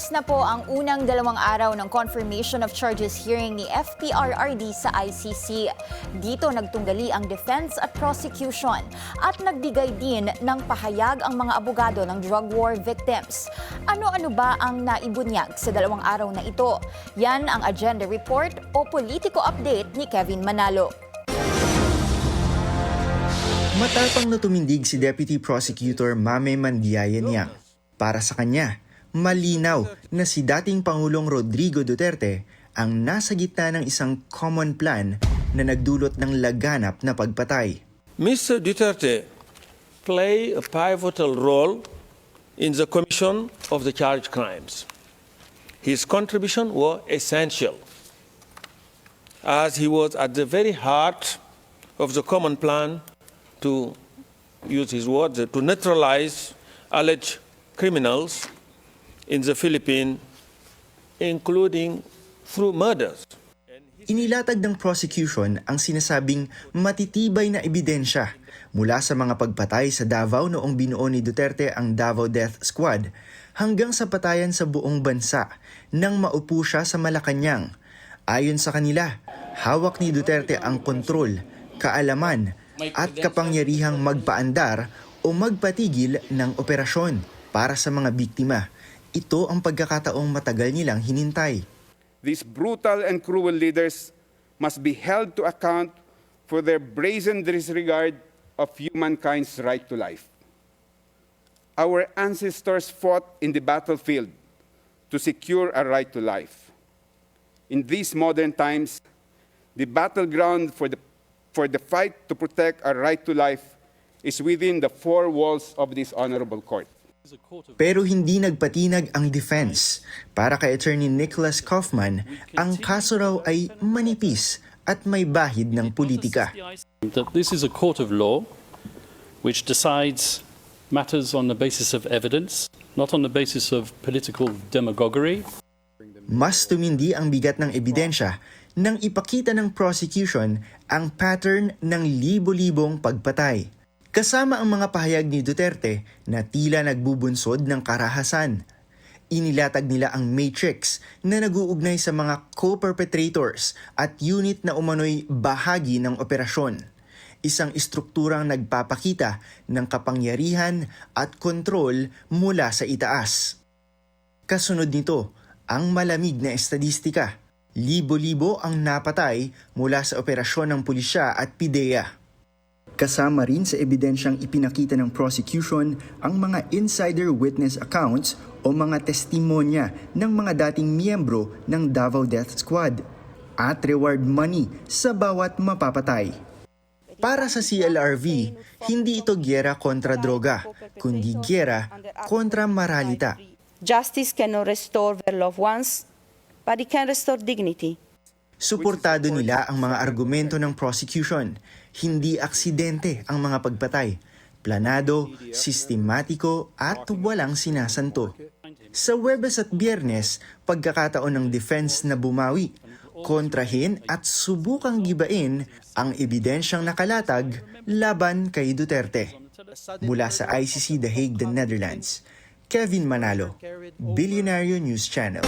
Tapos na po ang unang 2 araw ng confirmation of charges hearing ni FPRRD sa ICC. Dito nagtunggali ang defense at prosecution at nagbigay din ng pahayag ang mga abogado ng drug war victims. Ano-ano ba ang naibunyag sa 2 araw na ito? Yan ang agenda report o politiko update ni Kevin Manalo. Matapang na tumindig si Deputy Prosecutor Mame Mandiaye-Niang. Para sa kanya, malinaw na si dating Pangulong Rodrigo Duterte ang nasa gitna ng isang common plan na nagdulot ng laganap na pagpatay. Mr. Duterte played a pivotal role in the commission of the charged crimes. His contribution was essential, as he was at the very heart of the common plan to use his words, to neutralize alleged criminals in the Philippines, including through murders. Inilatag ng prosecution ang sinasabing matitibay na ebidensya mula sa mga pagpatay sa Davao noong binuo ni Duterte ang Davao Death Squad hanggang sa patayan sa buong bansa nang maupo siya sa Malacanang. Ayon sa kanila, hawak ni Duterte ang kontrol, kaalaman at kapangyarihang magpaandar o magpatigil ng operasyon. Para sa mga biktima, ito ang pagkakataong matagal nilang hinintay. These brutal and cruel leaders must be held to account for their brazen disregard of humankind's right to life. Our ancestors fought in the battlefield to secure a right to life. In these modern times, the battleground for the fight to protect our right to life is within the 4 walls of this honorable court. Pero hindi nagpatinag ang defense. Para kay Attorney Nicholas Kaufman, ang kaso raw ay manipis at may bahid ng politika. That this is a court of law which decides matters on the basis of evidence, not on the basis of political demagoguery. Mas tumindi ang bigat ng ebidensya nang ipakita ng prosecution ang pattern ng libo-libong pagpatay. Kasama ang mga pahayag ni Duterte na tila nagbubunsod ng karahasan. Inilatag nila ang matrix na nag-uugnay sa mga co-perpetrators at unit na umano'y bahagi ng operasyon. Isang estrukturang nagpapakita ng kapangyarihan at kontrol mula sa itaas. Kasunod nito, ang malamig na estadistika. Libo-libo ang napatay mula sa operasyon ng pulisya at PIDEA. Kasama rin sa ebidensyang ipinakita ng prosecution ang mga insider witness accounts o mga testimonya ng mga dating miyembro ng Davao Death Squad at reward money sa bawat mapapatay. Para sa CLRV, hindi ito giyera kontra droga, kundi giyera kontra moralita. Justice cannot restore their loved ones, but it can restore dignity. Suportado nila ang mga argumento ng prosecution. Hindi aksidente ang mga pagpatay. Planado, sistematiko at walang sinasanto. Sa Huwebes at Biyernes, pagkakataon ng defense na bumawi, kontrahin at subukang gibain ang ebidensyang nakalatag laban kay Duterte. Mula sa ICC The Hague, The Netherlands, Kevin Manalo, Billionaire News Channel.